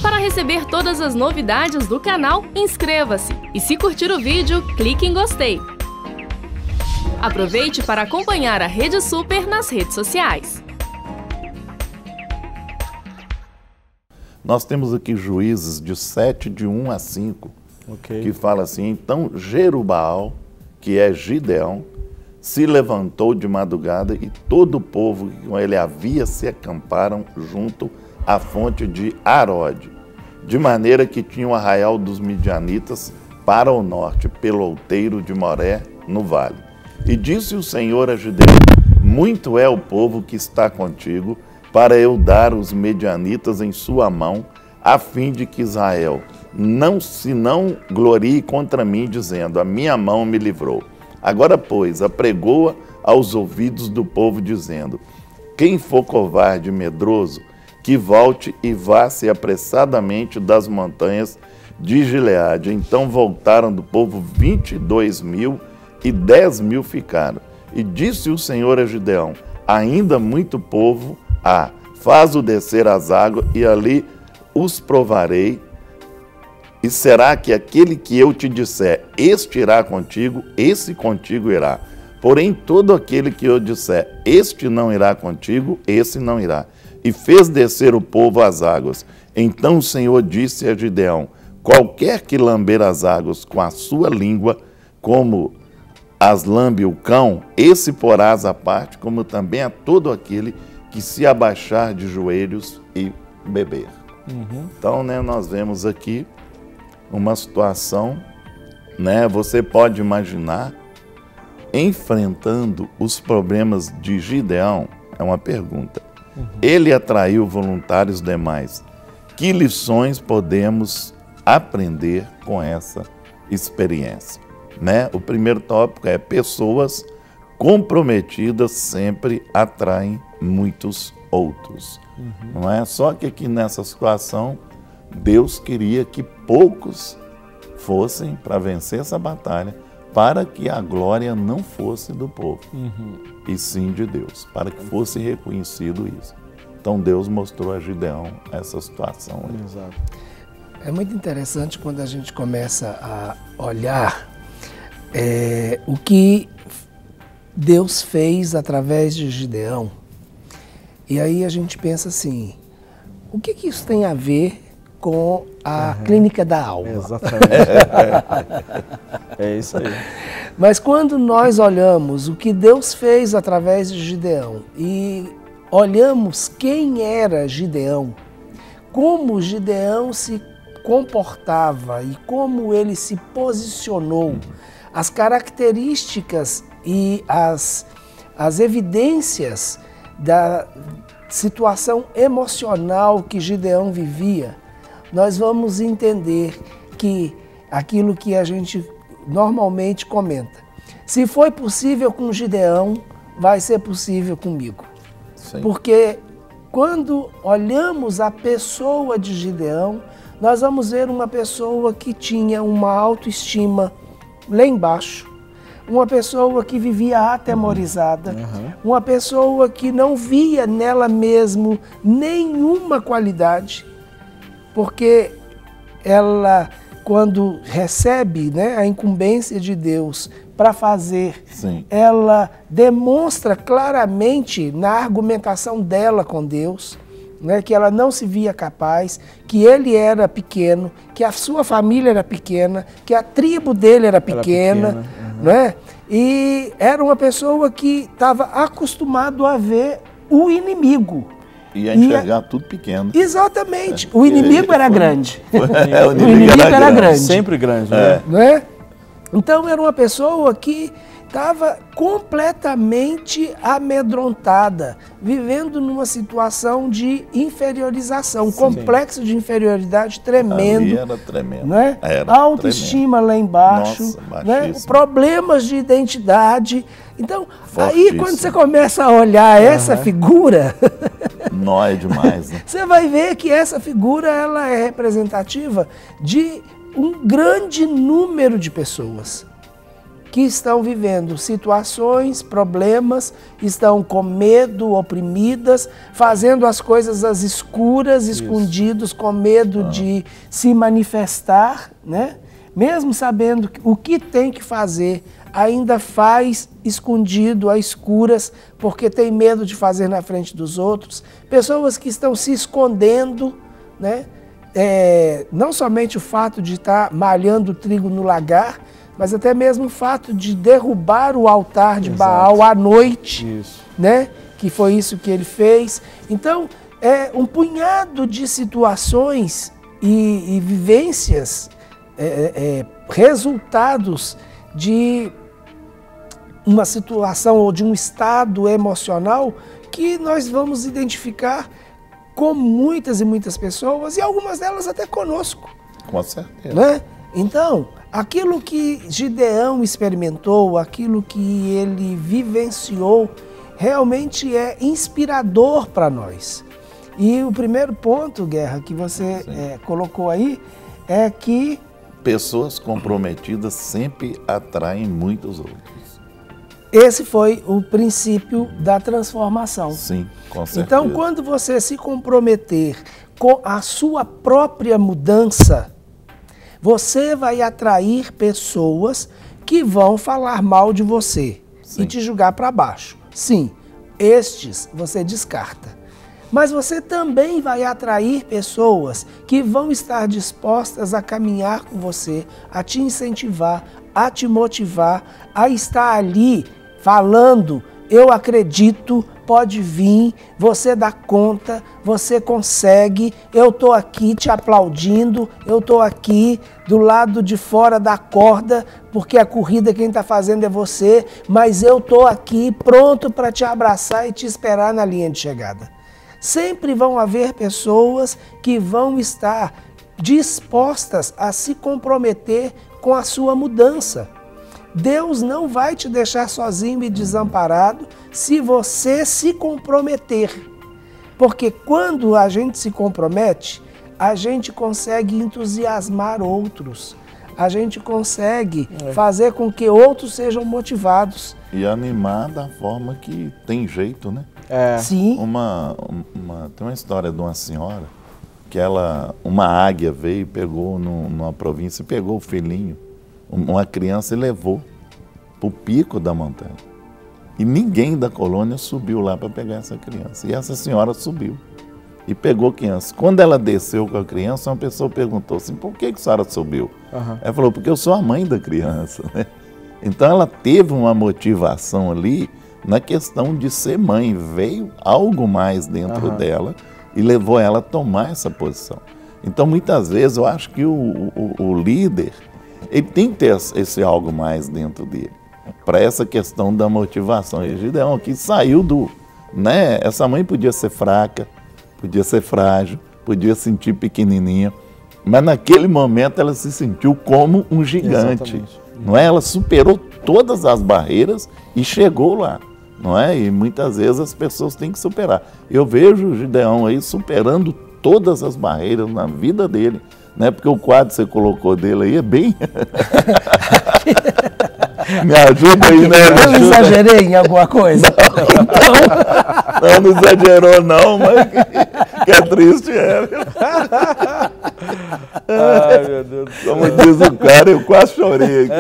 Para receber todas as novidades do canal, inscreva-se e se curtir o vídeo, clique em gostei. Aproveite para acompanhar a Rede Super nas redes sociais. Nós temos aqui Juízes de 7, de 1 a 5, que fala assim: então Jerubaal, que é Gideão, se levantou de madrugada e todo o povo que com ele havia se acamparam junto à fonte de Arode, de maneira que tinha o arraial dos midianitas para o norte, pelo outeiro de Moré, no vale. E disse o Senhor a Gideão: muito é o povo que está contigo, para eu dar os medianitas em sua mão, a fim de que Israel não glorie contra mim, dizendo: a minha mão me livrou. Agora, pois, apregoa aos ouvidos do povo, dizendo: quem for covarde e medroso, que volte e vá-se apressadamente das montanhas de Gileade. Então voltaram do povo 22.000 e 10.000 ficaram. E disse o Senhor a Gideão: ainda muito povo há, faz-o descer às águas, e ali os provarei. E será que aquele que eu te disser, este irá contigo, esse contigo irá. Porém, todo aquele que eu disser, este não irá contigo, esse não irá. E fez descer o povo às águas. Então o Senhor disse a Gideão: qualquer que lamber as águas com a sua língua, como as lambe o cão, esse porás à parte, como também a todo aquele que se abaixar de joelhos e beber. Então, nós vemos aqui uma situação, você pode imaginar, enfrentando os problemas de Gideão. É uma pergunta. Ele atraiu voluntários demais. Que lições podemos aprender com essa experiência? O primeiro tópico é: pessoas comprometidas sempre atraem muitos outros. Não é? Só que aqui nessa situação, Deus queria que poucos fossem para vencer essa batalha, para que a glória não fosse do povo, e sim de Deus, para que fosse reconhecido isso. Então Deus mostrou a Gideão essa situação. Exato. É muito interessante quando a gente começa a olhar o que Deus fez através de Gideão. E aí a gente pensa assim: o que isso tem a ver com a clínica da alma? Exatamente. É isso aí. Mas quando nós olhamos o que Deus fez através de Gideão e olhamos quem era Gideão, como Gideão se comportava e como ele se posicionou, as características e as evidências da situação emocional que Gideão vivia, nós vamos entender que aquilo que a gente normalmente comenta: se foi possível com Gideão, vai ser possível comigo. Sim. Porque quando olhamos a pessoa de Gideão, nós vamos ver uma pessoa que tinha uma autoestima lá embaixo, uma pessoa que vivia atemorizada, uma pessoa que não via nela mesmo nenhuma qualidade, porque ela, quando recebe a incumbência de Deus para fazer, ela demonstra claramente na argumentação dela com Deus, que ela não se via capaz, que ele era pequeno, que a sua família era pequena, que a tribo dele era pequena, E era uma pessoa que estava acostumado a ver o inimigo. E a enxergar tudo pequeno. Exatamente. O inimigo era grande. O inimigo era grande. Sempre grande, Então era uma pessoa que estava completamente amedrontada, vivendo numa situação de inferiorização, complexo de inferioridade tremendo. Ali era tremendo. Era autoestima tremendo. Lá embaixo, Nossa, problemas de identidade. Então, aí quando você começa a olhar essa figura, nó é demais, você vai ver que essa figura ela é representativa de um grande número de pessoas. que estão vivendo situações, problemas, estão com medo, oprimidas, fazendo as coisas às escuras, escondidos, com medo de se manifestar, né? Mesmo sabendo o que tem que fazer, ainda faz escondido, às escuras, porque tem medo de fazer na frente dos outros. Pessoas que estão se escondendo, né? Não somente o fato de estar malhando trigo no lagar, mas até mesmo o fato de derrubar o altar de Baal à noite, né? Que foi isso que ele fez. Então, é um punhado de situações e vivências, resultados de uma situação ou de um estado emocional que nós vamos identificar com muitas e muitas pessoas, e algumas delas até conosco. Com certeza. Né? Então, aquilo que Gideão experimentou, aquilo que ele vivenciou, realmente é inspirador para nós. E o primeiro ponto, Guerra, que você colocou aí, é que pessoas comprometidas sempre atraem muitos outros. Esse foi o princípio da transformação. Sim, com certeza. Então, quando você se comprometer com a sua própria mudança, você vai atrair pessoas que vão falar mal de você e te julgar para baixo. Sim, estes você descarta. Mas você também vai atrair pessoas que vão estar dispostas a caminhar com você, a te incentivar, a te motivar, a estar ali falando: eu acredito, pode vir, você dá conta, você consegue, eu estou aqui te aplaudindo, eu estou aqui do lado de fora da corda, porque a corrida quem está fazendo é você, mas eu estou aqui pronto para te abraçar e te esperar na linha de chegada. Sempre vão haver pessoas que vão estar dispostas a se comprometer com a sua mudança. Deus não vai te deixar sozinho e desamparado se você se comprometer. Porque quando a gente se compromete, a gente consegue entusiasmar outros. A gente consegue fazer com que outros sejam motivados. E animar da forma que tem jeito, né? Sim. Tem uma história de uma senhora que uma águia veio e pegou numa província, pegou o filhinho, uma criança, e levou para o pico da montanha. E ninguém da colônia subiu lá para pegar essa criança. E essa senhora subiu e pegou a criança. Quando ela desceu com a criança, uma pessoa perguntou assim: por que a senhora subiu? Ela falou: porque eu sou a mãe da criança, né? Então ela teve uma motivação ali na questão de ser mãe. Veio algo mais dentro dela e levou ela a tomar essa posição. Então, muitas vezes, eu acho que o líder, ele tem que ter esse algo mais dentro dele, para essa questão da motivação. E Gideão aqui saiu né? Essa mãe podia ser fraca, podia ser frágil, podia se sentir pequenininha, mas naquele momento ela se sentiu como um gigante. Exatamente. Não é? Ela superou todas as barreiras e chegou lá. Não é? E muitas vezes as pessoas têm que superar. Eu vejo o Gideão aí superando todas as barreiras na vida dele, né? Porque o quadro que você colocou dele aí é bem... Me ajuda aí, né? Eu exagerei em alguma coisa? Não exagerou não, mas que é triste Ai, meu Deus. Como diz o cara, eu quase chorei aqui.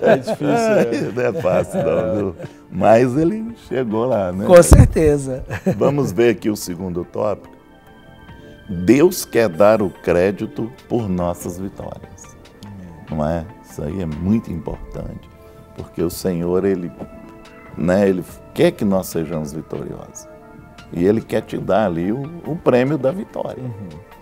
É difícil. Não é fácil não, viu? Mas ele chegou lá, né? Com certeza. Vamos ver aqui o segundo tópico. Deus quer dar o crédito por nossas vitórias. Não é? Isso aí é muito importante, porque o Senhor, Ele quer que nós sejamos vitoriosos. E Ele quer te dar ali o prêmio da vitória.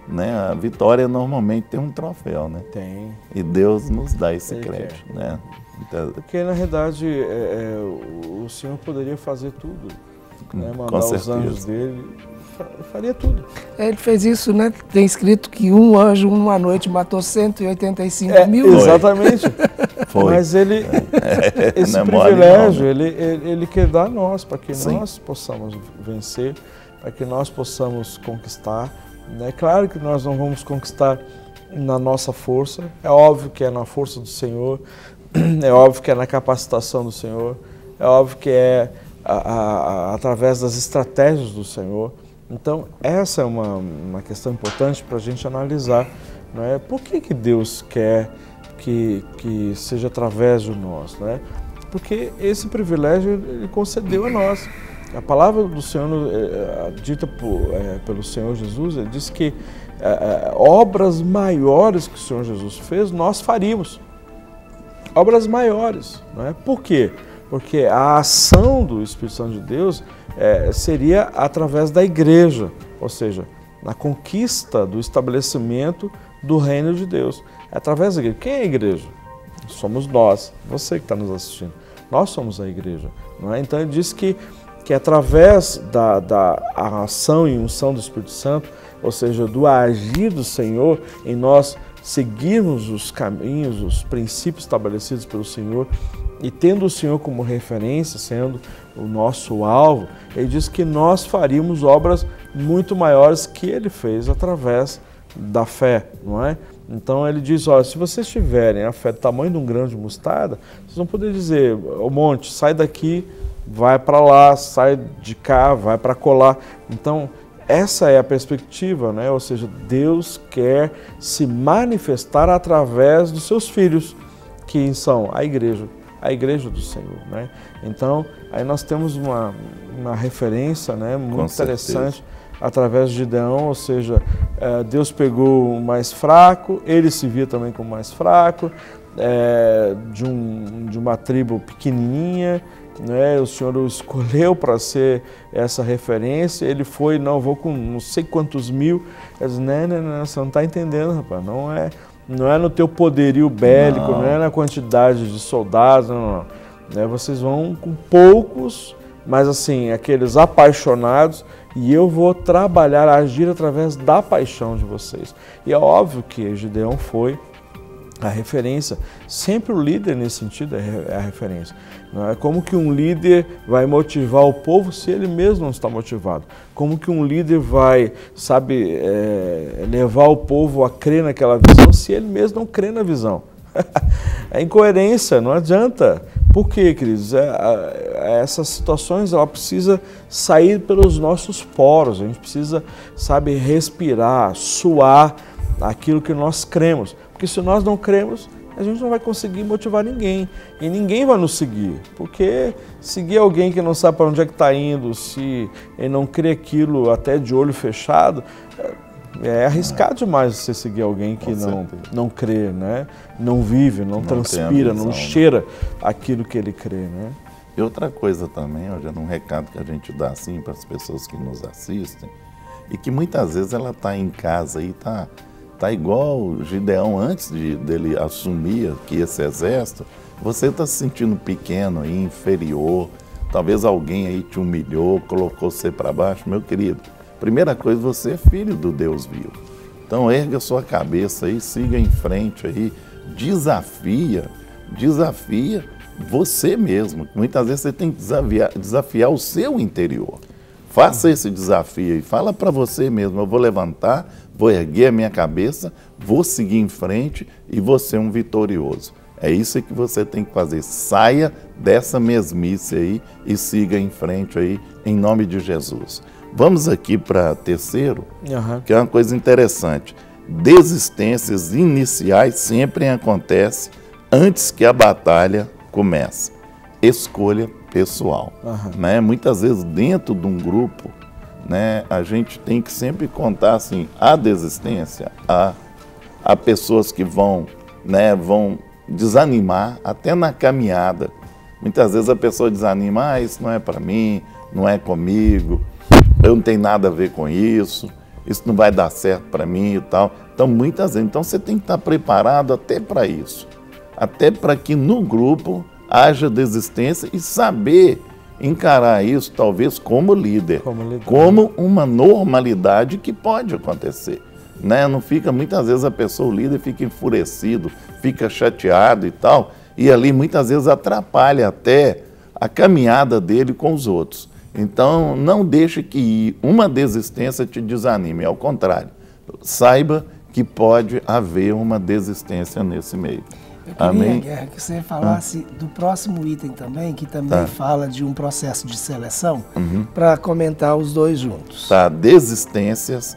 Né? A vitória normalmente tem um troféu, né? Tem. E Deus nos dá esse crédito, né? Então, porque, na realidade, o Senhor poderia fazer tudo, né? Mandar os anjos dele, faria tudo. Ele fez isso, né? Tem escrito que um anjo, uma noite, matou 185 mil. Exatamente. Foi. Mas esse privilégio, ele quer dar a nós, para que nós possamos vencer, para que nós possamos conquistar. É claro que nós não vamos conquistar na nossa força, é óbvio que é na força do Senhor, é óbvio que é na capacitação do Senhor, é óbvio que é através das estratégias do Senhor. Então, essa é uma questão importante para a gente analisar, não é? Por que Deus quer que seja através de nós, não é? Porque esse privilégio Ele concedeu a nós. A palavra do Senhor, dita pelo Senhor Jesus, Ele diz que obras maiores que o Senhor Jesus fez, nós faríamos. Obras maiores, não é? Por quê? Porque a ação do Espírito Santo de Deus seria através da igreja, ou seja, na conquista do estabelecimento do reino de Deus. É através da igreja. Quem é a igreja? Somos nós, você que está nos assistindo. Nós somos a igreja, não é? Então ele diz que através da ação e unção do Espírito Santo, ou seja, do agir do Senhor em nós seguirmos os caminhos, os princípios estabelecidos pelo Senhor e tendo o Senhor como referência, sendo o nosso alvo, ele diz que nós faríamos obras muito maiores que ele fez através da fé, não é? Então ele diz, olha, se vocês tiverem a fé do tamanho de um grão de mostarda, vocês vão poder dizer, ô monte, sai daqui, vai para lá, sai de cá, vai para colar. Então, essa é a perspectiva, né? Ou seja, Deus quer se manifestar através dos seus filhos, que são a igreja do Senhor, né? Então, aí nós temos uma referência, né, muito interessante através de Gideão, ou seja, Deus pegou o mais fraco, ele se via também como mais fraco, de uma tribo pequenininha, né? O Senhor o escolheu para ser essa referência, ele foi, não, vou com não sei quantos mil, eu disse, não, você não está entendendo, rapaz, não é no teu poderio bélico, não é na quantidade de soldados, não. Vocês vão com poucos, mas assim, aqueles apaixonados, e eu vou trabalhar, agir através da paixão de vocês. E é óbvio que Gideão foi a referência, sempre o líder nesse sentido é a referência. Não é como que um líder vai motivar o povo se ele mesmo não está motivado? Como que um líder vai, levar o povo a crer naquela visão se ele mesmo não crê na visão? É incoerência, não adianta. Por quê, queridos? Essas situações, ela precisa sair pelos nossos poros, a gente precisa, respirar, suar aquilo que nós cremos. Porque se nós não cremos, a gente não vai conseguir motivar ninguém. E ninguém vai nos seguir. Porque seguir alguém que não sabe para onde é que está indo, se ele não crê aquilo até de olho fechado, é arriscado demais você seguir alguém que não crê, né? Não vive, não transpira, não cheira aquilo que ele crê, né? E outra coisa também, hoje é um recado que a gente dá assim para as pessoas que nos assistem, e que muitas vezes ela está em casa e tá igual Gideão antes dele assumir que esse exército, você está se sentindo pequeno e inferior, talvez alguém aí te humilhou, colocou você para baixo, meu querido. Primeira coisa, você é filho do Deus vivo. Então erga sua cabeça aí, siga em frente aí, desafia você mesmo. Muitas vezes você tem que desafiar o seu interior. Faça esse desafio e fala para você mesmo, eu vou levantar, vou erguer a minha cabeça, vou seguir em frente e vou ser um vitorioso. É isso que você tem que fazer. Saia dessa mesmice aí e siga em frente aí, em nome de Jesus. Vamos aqui para terceiro, que é uma coisa interessante. Desistências iniciais sempre acontecem antes que a batalha comece. Escolha pessoal. Né? Muitas vezes dentro de um grupo, né, a gente tem que sempre contar assim, a desistência, a pessoas que vão desanimar até na caminhada. Muitas vezes a pessoa desanima, isso não é para mim, não é comigo, eu não tenho nada a ver com isso não vai dar certo para mim e tal. Então, muitas vezes, você tem que estar preparado até para isso. Até para que no grupo haja desistência e saber encarar isso, talvez, como líder. Como uma normalidade que pode acontecer. Né? Não fica, muitas vezes, a pessoa, o líder, fica enfurecido, fica chateado e tal, e ali, muitas vezes, atrapalha até a caminhada dele com os outros. Então, não deixe que uma desistência te desanime, ao contrário. Saiba que pode haver uma desistência nesse meio. Eu queria, Amém? Guerra, que você falasse do próximo item também, que também fala de um processo de seleção, para comentar os dois juntos. Tá, desistências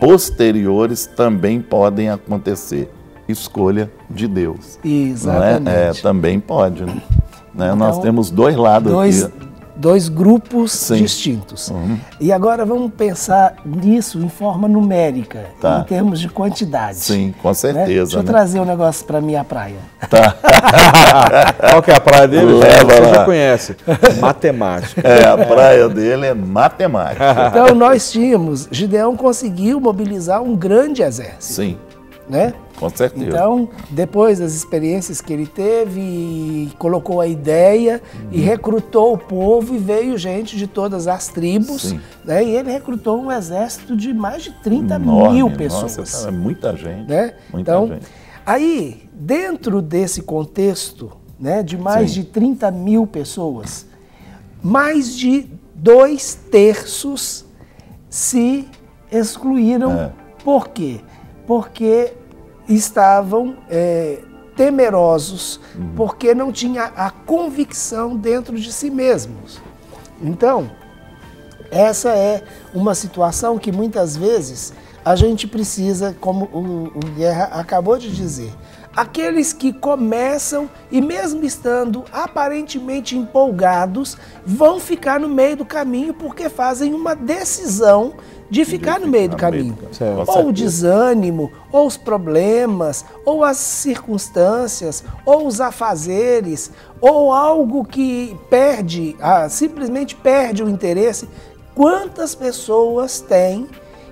posteriores também podem acontecer. Escolha de Deus. Exatamente. Não é? Também pode, né? Então, nós temos dois lados aqui. Dois grupos distintos. E agora vamos pensar nisso em forma numérica, em termos de quantidade. Sim, com certeza. Né? Deixa eu trazer um negócio para minha praia. Tá. Qual que é a praia dele? Você já conhece. Matemática. A praia dele é matemática. Então nós tínhamos, Gideão conseguiu mobilizar um grande exército. Sim. Né? Com certeza. Então, depois das experiências que ele teve, colocou a ideia e recrutou o povo e veio gente de todas as tribos, né? E ele recrutou um exército de mais de 30 mil pessoas. Nossa, é muita gente. Né? Muita gente. Aí, dentro desse contexto, né, de mais de 30 mil pessoas, mais de 2/3 se excluíram. Por quê? Porque estavam temerosos, porque não tinha a convicção dentro de si mesmos. Então, essa é uma situação que muitas vezes a gente precisa, como o Guerra acabou de dizer, aqueles que começam e mesmo estando aparentemente empolgados, vão ficar no meio do caminho porque fazem uma decisão de ficar no meio do caminho. Ou o desânimo, ou os problemas, ou as circunstâncias, ou os afazeres, ou algo que perde, simplesmente perde o interesse. Quantas pessoas têm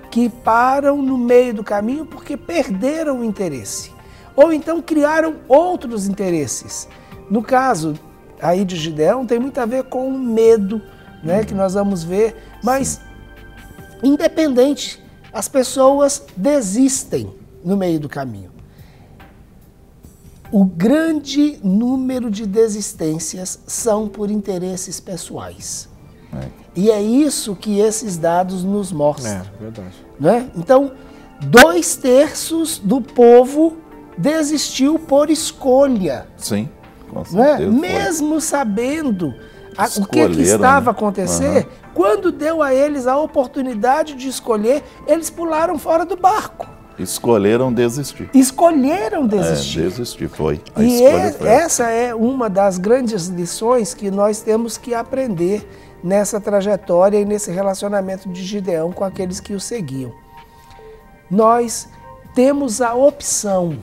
que param no meio do caminho porque perderam o interesse? Ou então criaram outros interesses. No caso aí de Gideão, tem muito a ver com o medo, né, que nós vamos ver, mas independente, as pessoas desistem no meio do caminho. O grande número de desistências são por interesses pessoais. E é isso que esses dados nos mostram. Verdade. Né? Então, 2/3 do povo desistiu por escolha. Sim, com certeza. Né? Mesmo sabendo o que estava a acontecer, quando deu a eles a oportunidade de escolher, eles pularam fora do barco. Escolheram desistir. Escolheram desistir. Desistir foi. E essa é uma das grandes lições que nós temos que aprender nessa trajetória e nesse relacionamento de Gideão com aqueles que o seguiam. Nós temos a opção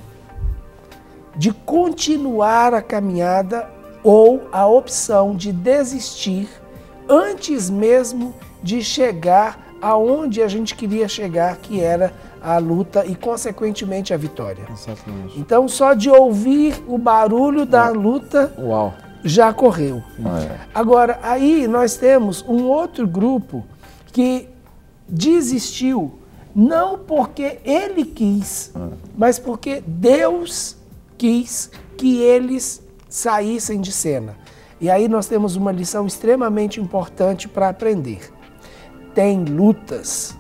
de continuar a caminhada ou a opção de desistir antes mesmo de chegar aonde a gente queria chegar, que era a luta e, consequentemente, a vitória. Exatamente. Então, só de ouvir o barulho da luta, já correu. Agora, aí nós temos um outro grupo que desistiu, não porque ele quis, mas porque Deus quis que eles saíssem de cena. E aí nós temos uma lição extremamente importante para aprender. Tem lutas,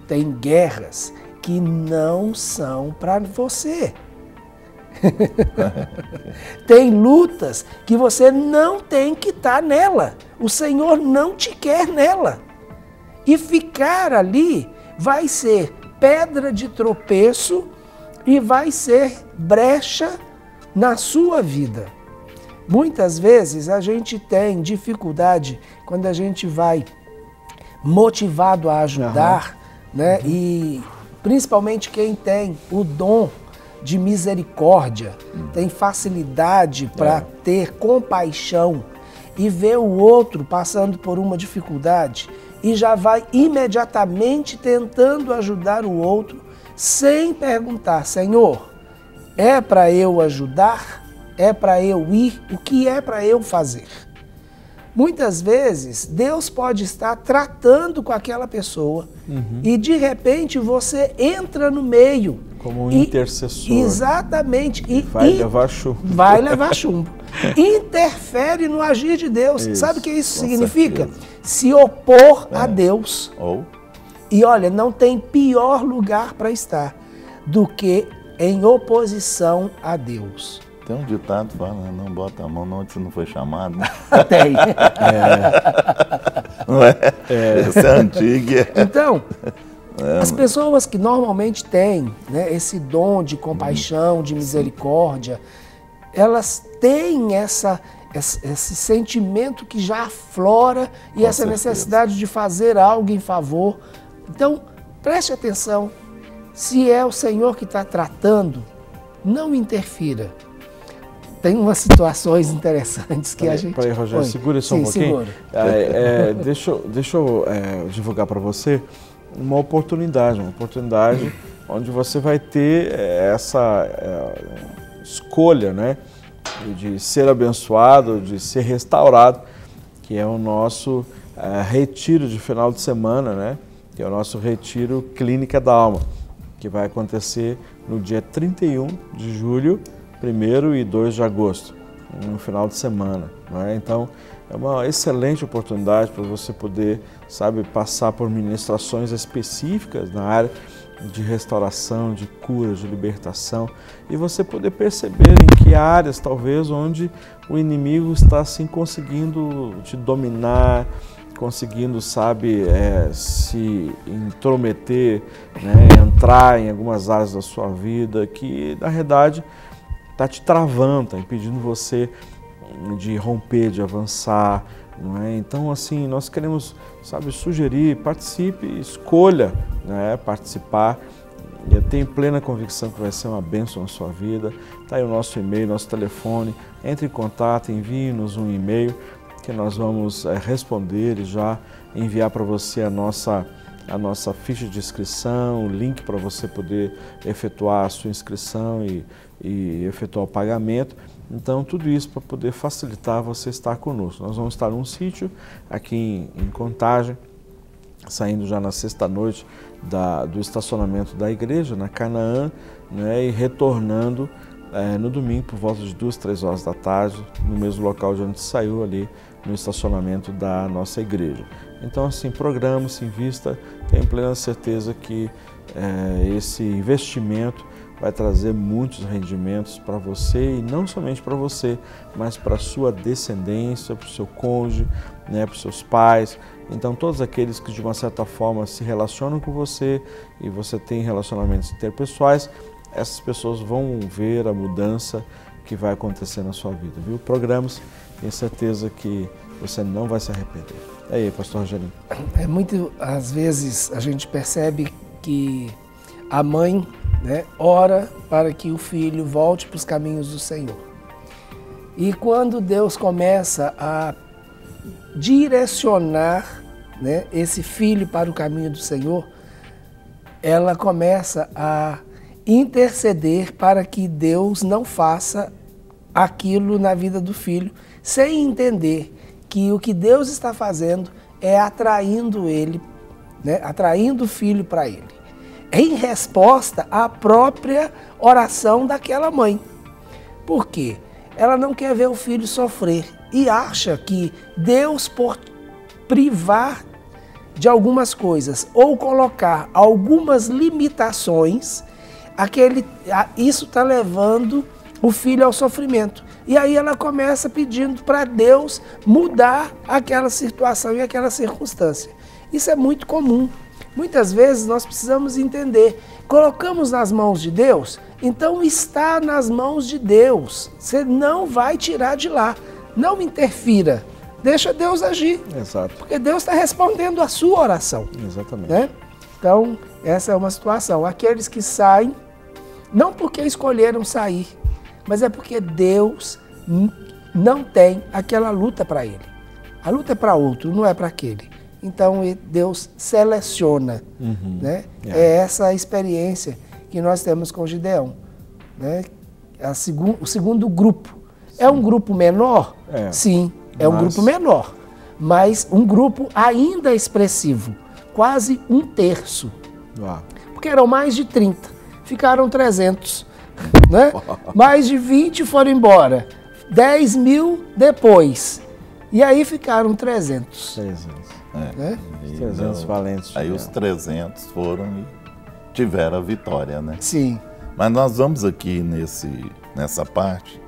tem guerras que não são para você. Tem lutas que você não tem que estar nela. O Senhor não te quer nela. E ficar ali vai ser pedra de tropeço e vai ser brecha na sua vida. Muitas vezes a gente tem dificuldade quando a gente vai motivado a ajudar, né? E principalmente quem tem o dom de misericórdia, tem facilidade para ter compaixão e ver o outro passando por uma dificuldade e já vai imediatamente tentando ajudar o outro sem perguntar: Senhor, é para eu ajudar? É para eu ir? O que é para eu fazer? Muitas vezes, Deus pode estar tratando com aquela pessoa e, de repente, você entra no meio. Como um intercessor. Exatamente. E vai levar chumbo. Vai levar chumbo. Interfere no agir de Deus. Isso, sabe o que isso significa? certeza. Se opor a Deus. Ou E olha, não tem pior lugar para estar do que em oposição a Deus. Tem um ditado que fala, não bota a mão onde você não foi chamado. Tem. Não é? Essa é antiga. Então, as pessoas que normalmente têm, né, esse dom de compaixão, de misericórdia, elas têm esse sentimento que já aflora e Com essa certeza. necessidade de fazer algo em favor. Então, preste atenção. Se é o Senhor que está tratando, não interfira. Tem umas situações interessantes que a gente... Peraí, Rogério, Oi. segura só um pouquinho. Deixa eu divulgar para você uma oportunidade onde você vai ter essa escolha, né, de ser abençoado, de ser restaurado, que é o nosso retiro de final de semana, né, que é o nosso retiro Clínica da Alma, que vai acontecer no dia 31 de julho, 1º e 2 de agosto, no final de semana, não é? Então, é uma excelente oportunidade para você poder, sabe, passar por ministrações específicas na área de restauração, de cura, de libertação, e você poder perceber em que áreas, talvez, onde o inimigo está, assim, conseguindo te dominar, conseguindo, sabe, se intrometer, né, entrar em algumas áreas da sua vida que, na realidade, está te travando, está impedindo você de romper, de avançar, não é? Então, assim, nós queremos, sabe, sugerir, participe, escolha, né, participar. Eu tenho plena convicção que vai ser uma bênção na sua vida. Está aí o nosso e-mail, nosso telefone. Entre em contato, envie-nos um e-mail que nós vamos responder e já enviar para você a nossa ficha de inscrição, o link para você poder efetuar a sua inscrição e efetuar o pagamento. Então, tudo isso para poder facilitar você estar conosco. Nós vamos estar num sítio aqui em Contagem, saindo já na sexta-noite do estacionamento da igreja, na Canaã, né, e retornando no domingo por volta de 2, 3 horas da tarde, no mesmo local de onde saiu, ali no estacionamento da nossa igreja. Então, assim, programa-se, invista, tenho plena certeza que esse investimento vai trazer muitos rendimentos para você, e não somente para você, mas para a sua descendência, para o seu cônjuge, né, para os seus pais. Então, todos aqueles que de uma certa forma se relacionam com você e você tem relacionamentos interpessoais, essas pessoas vão ver a mudança que vai acontecer na sua vida, viu? Programas, tenho certeza que você não vai se arrepender. É aí, pastor Rogério. Às vezes a gente percebe que a mãe, né, ora para que o filho volte para os caminhos do Senhor. E quando Deus começa a direcionar, né, esse filho para o caminho do Senhor, ela começa a interceder para que Deus não faça aquilo na vida do filho, sem entender que o que Deus está fazendo é atraindo ele, né, atraindo o filho para ele, em resposta à própria oração daquela mãe. Por quê? Ela não quer ver o filho sofrer e acha que Deus, por privar de algumas coisas ou colocar algumas limitações, isso está levando o filho ao sofrimento. E aí ela começa pedindo para Deus mudar aquela situação e aquela circunstância. Isso é muito comum. Muitas vezes nós precisamos entender, colocamos nas mãos de Deus, então está nas mãos de Deus. Você não vai tirar de lá, não interfira, deixa Deus agir. Exato. Porque Deus está respondendo a sua oração. Exatamente. Né? Então, essa é uma situação. Aqueles que saem, não porque escolheram sair, mas é porque Deus não tem aquela luta para ele. A luta é para outro, não é para aquele. Então, Deus seleciona. Né? É essa a experiência que nós temos com Gideão. Né? O segundo grupo. Sim. É um grupo menor? Sim, um grupo menor. Mas um grupo ainda expressivo. Quase 1/3. Porque eram mais de 30. Ficaram 300. Né? Mais de 20 foram embora. 10 mil depois. E aí ficaram 300. 300. Né? Os 300 valentes. Aí os 300 foram tiveram a vitória, né? Sim. Mas nós vamos aqui nessa parte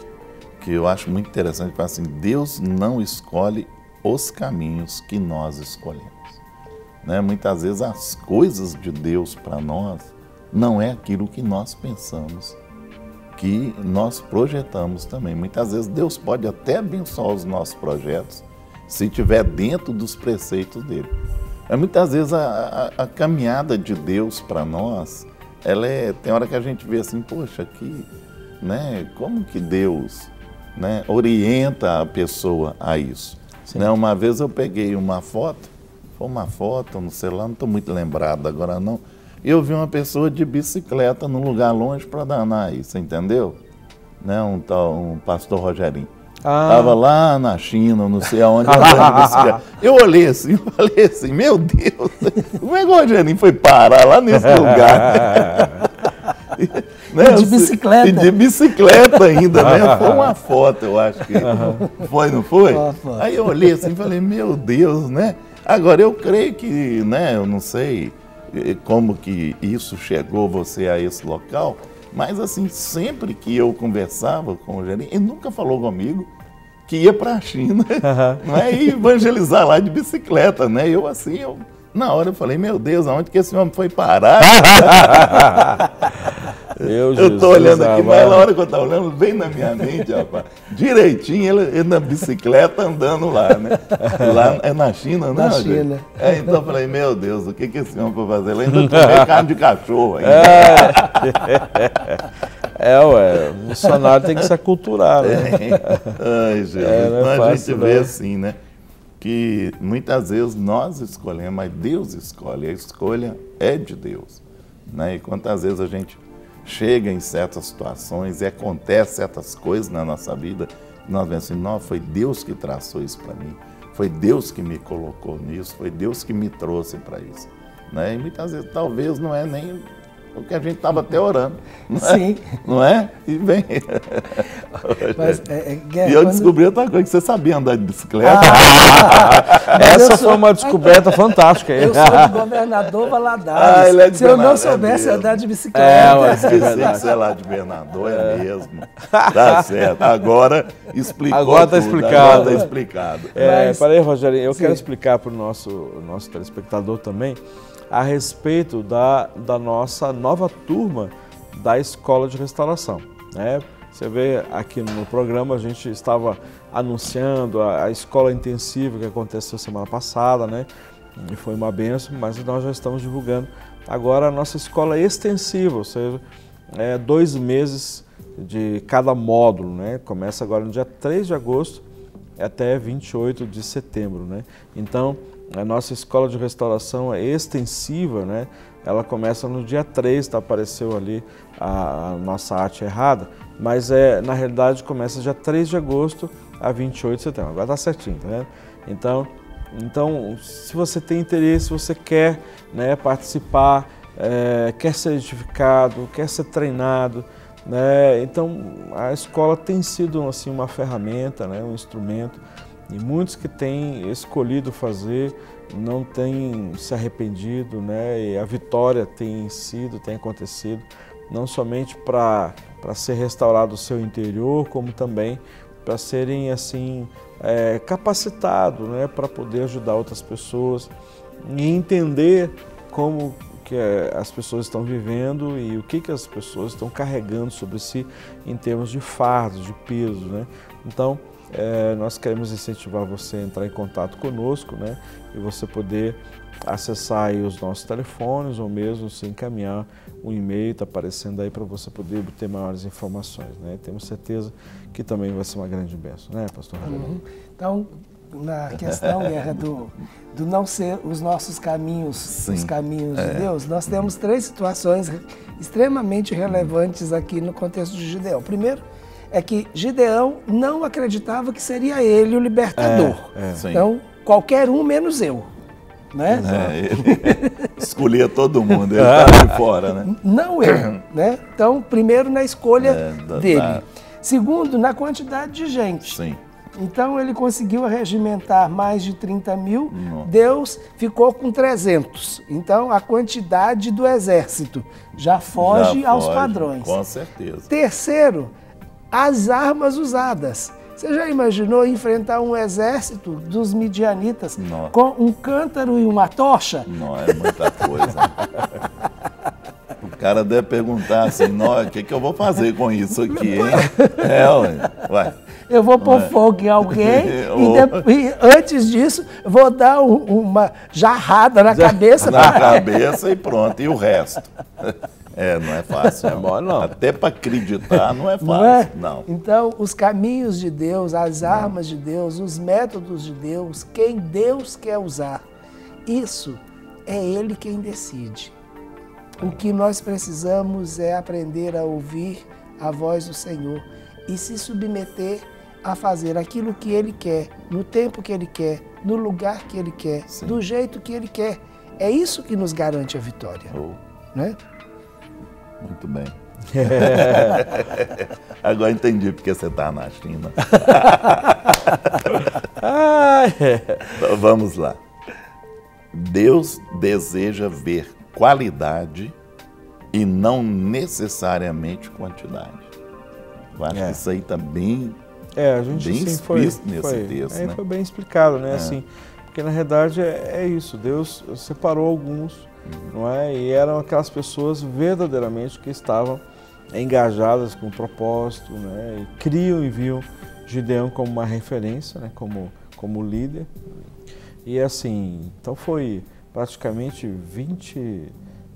que eu acho muito interessante, que assim, Deus não escolhe os caminhos que nós escolhemos. Né? Muitas vezes as coisas de Deus para nós não é aquilo que nós pensamos, que nós projetamos também. Muitas vezes Deus pode até abençoar os nossos projetos se estiver dentro dos preceitos dele. Mas muitas vezes a caminhada de Deus para nós, tem hora que a gente vê assim, poxa, né, como que Deus, né, orienta a pessoa a isso? Né, uma vez eu peguei uma foto, foi uma foto no celular, não estou muito lembrado agora não, e eu vi uma pessoa de bicicleta num lugar longe para danar isso, entendeu? Né, um pastor Rogerinho. Estava lá na China, não sei aonde, eu olhei assim, falei assim, meu Deus, como é que o Rogerinho foi parar lá nesse lugar? Né? De bicicleta. E de bicicleta ainda, né? Foi uma foto, eu acho que foi, não foi? Aí eu olhei assim e falei, meu Deus, né? Agora, eu creio que, né, eu não sei como que isso chegou você a esse local, mas assim, sempre que eu conversava com o Rogerinho, ele nunca falou comigo que ia para a China, não é, e evangelizar lá de bicicleta, né? Na hora eu falei, meu Deus, aonde que esse homem foi parar? Eu estou olhando aqui, mas na hora que eu estava olhando, vem na minha mente, rapaz, direitinho, ele na bicicleta andando lá, né? Lá é na China, né? Na China. Então eu falei, meu Deus, o que esse homem foi fazer lá? Ainda comer carne de cachorro ainda. O missionário tem que se aculturar, né? Ai, Jesus. Então a gente vê assim, né? Que muitas vezes nós escolhemos, mas Deus escolhe, a escolha é de Deus. Né? E quantas vezes a gente chega em certas situações e acontece certas coisas na nossa vida, nós vemos assim, não, foi Deus que traçou isso para mim, foi Deus que me colocou nisso, foi Deus que me trouxe para isso. Né? E muitas vezes talvez não é nem o que a gente estava até orando. Não Sim. É? Não é? E vem. Mas, e eu descobri outra coisa, que você sabia andar de bicicleta. Essa foi uma descoberta fantástica. Eu sou de Governador Valadares. Ele é de Se eu não soubesse andar de bicicleta. Esqueci que você é lá de Governador, é mesmo. Tá certo. Agora explicou. Agora está explicado. Agora está explicado. Peraí, Rogério, eu quero explicar para o nosso telespectador também a respeito da nossa nova turma da Escola de Restauração. Né? Você vê aqui no programa, a gente estava anunciando a escola intensiva que aconteceu semana passada, né? E foi uma bênção, mas nós já estamos divulgando agora a nossa escola extensiva, ou seja, 2 meses de cada módulo, né? Começa agora no dia 3 de agosto até 28 de setembro, né? Então, a nossa escola de restauração é extensiva, né? Ela começa no dia 3, apareceu ali a nossa arte errada, mas na realidade começa dia 3 de agosto a 28 de setembro. Agora está certinho, tá vendo? Então, se você tem interesse, se você quer, né, participar, quer ser edificado, quer ser treinado, né? Então a escola tem sido assim uma ferramenta, né, um instrumento. E muitos que têm escolhido fazer não têm se arrependido, né? E a vitória tem acontecido, não somente para ser restaurado o seu interior, como também para serem assim capacitados, né? Para poder ajudar outras pessoas e entender como que as pessoas estão vivendo e o que as pessoas estão carregando sobre si em termos de fardos, de peso, né? Então, nós queremos incentivar você a entrar em contato conosco, né? E você poder acessar aí os nossos telefones ou mesmo se encaminhar um e-mail, está aparecendo aí para você poder obter maiores informações, né? Temos certeza que também vai ser uma grande bênção, né, pastor Rogério? Então, na questão, Guerra, do não ser os nossos caminhos, sim, os caminhos de Deus, nós temos 3 situações extremamente relevantes aqui no contexto de Gideão. Primeiro, é que Gideão não acreditava que seria ele o libertador. Então, qualquer um menos eu. Né? Ele escolhia todo mundo, ele estava de fora, né? Não eu. Né? Então, primeiro na escolha dele. Segundo, na quantidade de gente. Sim. Então ele conseguiu arregimentar mais de 30 mil, Deus ficou com 300. Então a quantidade do exército já foge aos padrões. Com certeza. Terceiro, as armas usadas. Você já imaginou enfrentar um exército dos midianitas com um cântaro e uma tocha? Não, é muita coisa. O cara deve perguntar assim, o que eu vou fazer com isso aqui, hein? Ué. Eu vou pôr fogo em alguém e antes disso vou dar uma jarrada na cabeça. Na cabeça e pronto, e o resto? Não é fácil. Não. Até para acreditar não é fácil. Não. Então, os caminhos de Deus, as armas de Deus, os métodos de Deus, quem Deus quer usar, isso é Ele quem decide. O que nós precisamos é aprender a ouvir a voz do Senhor e se submeter a fazer aquilo que Ele quer, no tempo que Ele quer, no lugar que Ele quer, do jeito que Ele quer. É isso que nos garante a vitória. Né? Muito bem. Agora entendi porque você está na China. Vamos lá. Deus deseja ver qualidade e não necessariamente quantidade. Eu acho que isso aí está bem, a gente, bem explícito nesse texto. Foi bem explicado, né? Assim, porque na realidade é isso, Deus separou alguns, não é? E eram aquelas pessoas verdadeiramente que estavam engajadas com o propósito, né? E criam e viam Gideão como uma referência, né? Como líder. E assim, então foi praticamente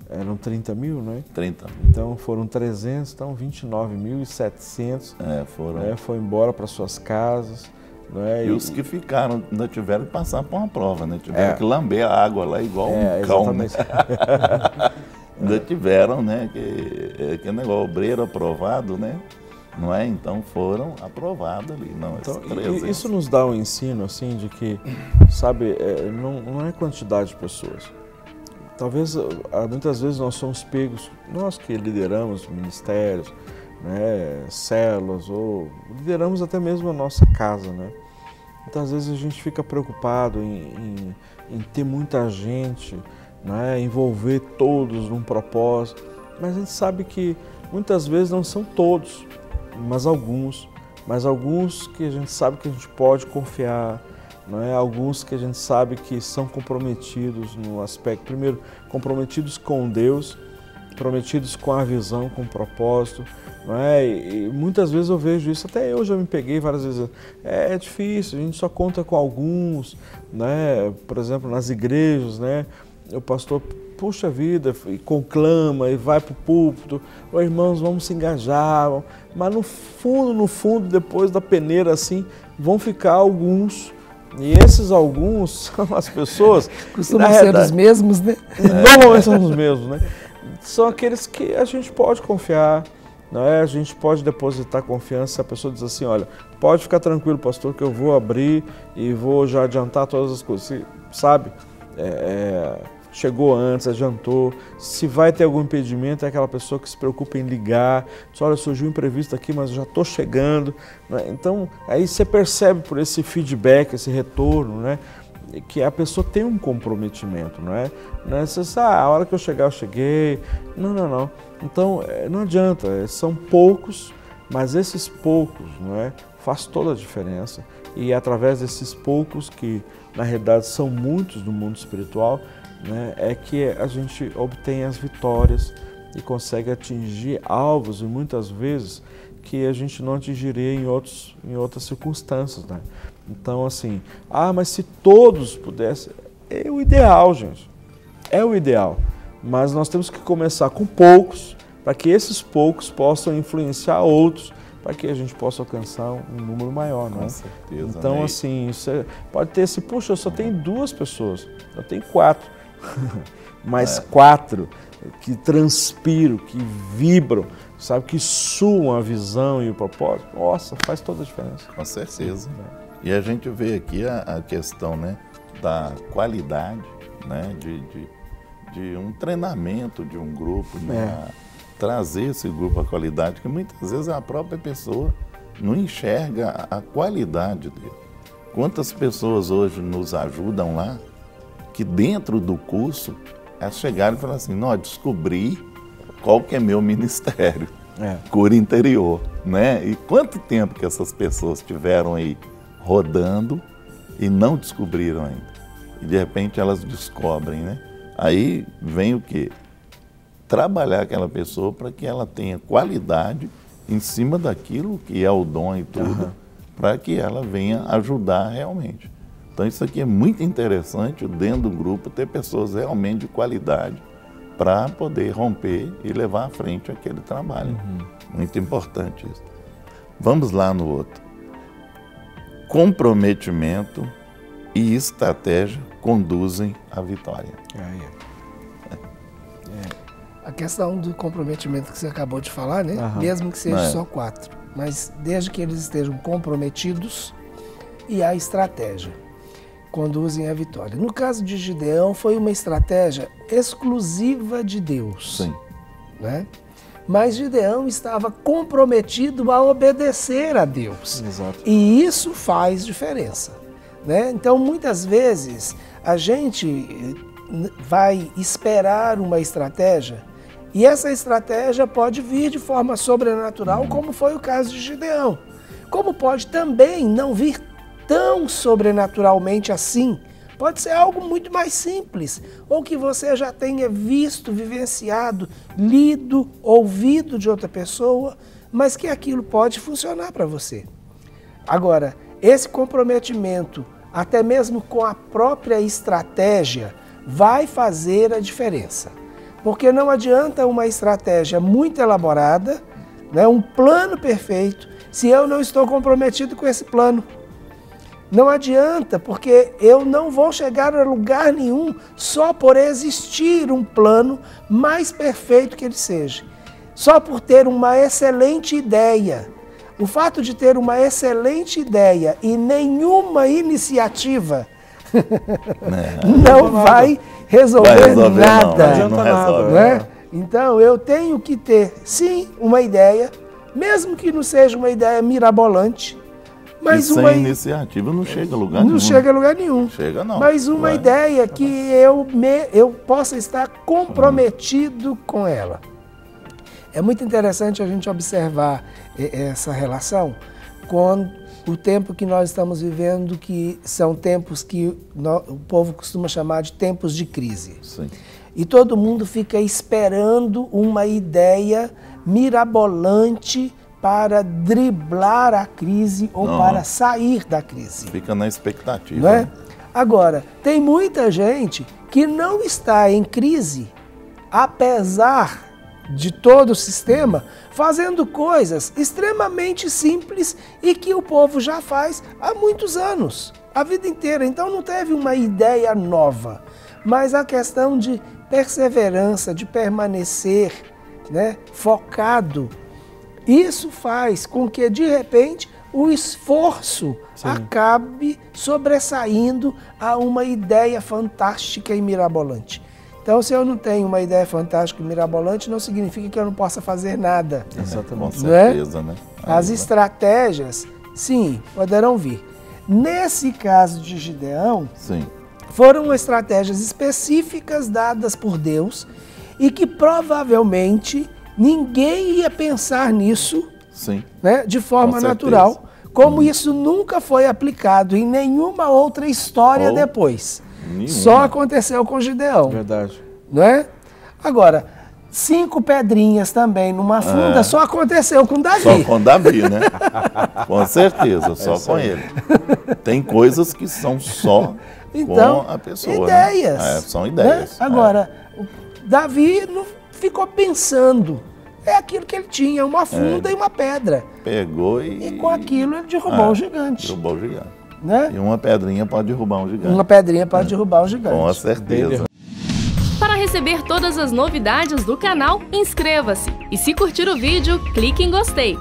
eram 30 mil, né? 30 mil. Então foram 300, então 29.700. Foram. Foi embora para suas casas. Né? E os que ficaram ainda tiveram que passar por uma prova, né? Tiveram que lamber a água lá igual um cão. Né? Ainda tiveram, né? Que negócio, obreiro aprovado, né? Não é? Então foram aprovados ali. Não, então, isso nos dá um ensino, assim, de que, sabe, não é quantidade de pessoas. Talvez, muitas vezes nós somos pegos, nós que lideramos ministérios, né, células, ou lideramos até mesmo a nossa casa, né? Muitas vezes a gente fica preocupado em ter muita gente, né, envolver todos num propósito, mas a gente sabe que muitas vezes não são todos, mas alguns que a gente sabe que a gente pode confiar, não é? Alguns que a gente sabe que são comprometidos no aspecto, primeiro, comprometidos com Deus, comprometidos com a visão, com o propósito, não é? E muitas vezes eu vejo isso, até eu já me peguei várias vezes, é difícil, a gente só conta com alguns, né? Por exemplo, nas igrejas, né? O pastor, puxa vida, e conclama e vai para o púlpito, irmãos, vamos se engajar, mas no fundo, depois da peneira assim, vão ficar alguns. E esses alguns são as pessoas... Costumam ser os mesmos, né? Normalmente são os mesmos, né? São aqueles que a gente pode confiar, não é? A gente pode depositar confiança se a pessoa diz assim, olha, pode ficar tranquilo, pastor, que eu vou abrir e vou já adiantar todas as coisas. Se, sabe? Chegou antes, adiantou. Se vai ter algum impedimento, é aquela pessoa que se preocupa em ligar. Diz, olha, surgiu um imprevisto aqui, mas eu já estou chegando. Né? Então, aí você percebe por esse feedback, esse retorno, né? Que a pessoa tem um comprometimento, não é? Não é você, a hora que eu chegar, eu cheguei. Não. Então, não adianta, são poucos, mas esses poucos, não é? Faz toda a diferença. E é através desses poucos, que na realidade são muitos no mundo espiritual, né, é que a gente obtém as vitórias e consegue atingir alvos, e muitas vezes que a gente não atingiria em outras circunstâncias, né? Então, assim, mas se todos pudessem, é o ideal, gente, é o ideal, mas nós temos que começar com poucos, para que esses poucos possam influenciar outros, para que a gente possa alcançar um número maior, não é? Com certeza. Então, né? assim, você pode ter esse, puxa, eu só tenho 2 pessoas, eu tenho 4, mas 4 que transpiram, que vibram, sabe, que suam a visão e o propósito, nossa, faz toda a diferença. Com certeza. E a gente vê aqui a questão, né, da qualidade, né, de um treinamento de um grupo, né, trazer esse grupo à qualidade, que muitas vezes a própria pessoa não enxerga a qualidade dele. Quantas pessoas hoje nos ajudam lá, que dentro do curso, elas chegaram e falaram assim, não, descobri qual que é meu ministério, cura interior, né? E quanto tempo que essas pessoas tiveram aí rodando e não descobriram ainda? E de repente elas descobrem, né? Aí vem o quê? Trabalhar aquela pessoa para que ela tenha qualidade em cima daquilo que é o dom e tudo, para que ela venha ajudar realmente. Então isso aqui é muito interessante, dentro do grupo, ter pessoas realmente de qualidade para poder romper e levar à frente aquele trabalho. Muito importante isso. Vamos lá no outro. Comprometimento e estratégia conduzem à vitória. A questão do comprometimento que você acabou de falar, né? Mesmo que seja só 4, mas desde que eles estejam comprometidos, e a estratégia conduzem à vitória. No caso de Gideão, foi uma estratégia exclusiva de Deus. Sim. Né? Mas Gideão estava comprometido a obedecer a Deus. Exato. E isso faz diferença. Né? Então, muitas vezes, a gente vai esperar uma estratégia e essa estratégia pode vir de forma sobrenatural, como foi o caso de Gideão. Como pode também não vir tão sobrenaturalmente assim. Pode ser algo muito mais simples, ou que você já tenha visto, vivenciado, lido, ouvido de outra pessoa, mas que aquilo pode funcionar para você. Agora, esse comprometimento, até mesmo com a própria estratégia, vai fazer a diferença. Porque não adianta uma estratégia muito elaborada, né, um plano perfeito, se eu não estou comprometido com esse plano. Não adianta, porque eu não vou chegar a lugar nenhum só por existir um plano mais perfeito que ele seja. Só por ter uma excelente ideia. O fato de ter uma excelente ideia e nenhuma iniciativa não vai resolver nada. Não adianta nada. Né? Então eu tenho que ter, sim, uma ideia, mesmo que não seja uma ideia mirabolante, mas e sem iniciativa não chega a lugar nenhum. Não chega a lugar nenhum. Chega não. Mas uma ideia que eu possa estar comprometido com ela. É muito interessante a gente observar essa relação com o tempo que nós estamos vivendo, que são tempos que o povo costuma chamar de tempos de crise. Sim. E todo mundo fica esperando uma ideia mirabolante para driblar a crise ou para sair da crise. Fica na expectativa. Não é? Agora, tem muita gente que não está em crise, apesar de todo o sistema, fazendo coisas extremamente simples e que o povo já faz há muitos anos, a vida inteira. Então não teve uma ideia nova, mas a questão de perseverança, de permanecer, né, focado, isso faz com que, de repente, o esforço acabe sobressaindo a uma ideia fantástica e mirabolante. Então, se eu não tenho uma ideia fantástica e mirabolante, não significa que eu não possa fazer nada. Exatamente. Com certeza, né? As estratégias, sim, poderão vir. Nesse caso de Gideão, foram estratégias específicas dadas por Deus e que provavelmente ninguém ia pensar nisso né, de forma natural, como isso nunca foi aplicado em nenhuma outra história depois. Só aconteceu com Gideão. Verdade. Não é? Agora, 5 pedrinhas também numa funda só aconteceu com Davi. Só com Davi, né? Com certeza, só com ele. Tem coisas que são só com a pessoa. Ideias. Né? São ideias. Né? Agora, Davi não ficou pensando. É aquilo que ele tinha, uma funda e uma pedra. Pegou e com aquilo ele derrubou o gigante. Derrubou o gigante. Né? E uma pedrinha pode derrubar um gigante. Uma pedrinha pode derrubar um gigante. Com certeza. Para receber todas as novidades do canal, inscreva-se. E se curtir o vídeo, clique em gostei.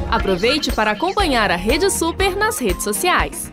Aproveite para acompanhar a Rede Super nas redes sociais.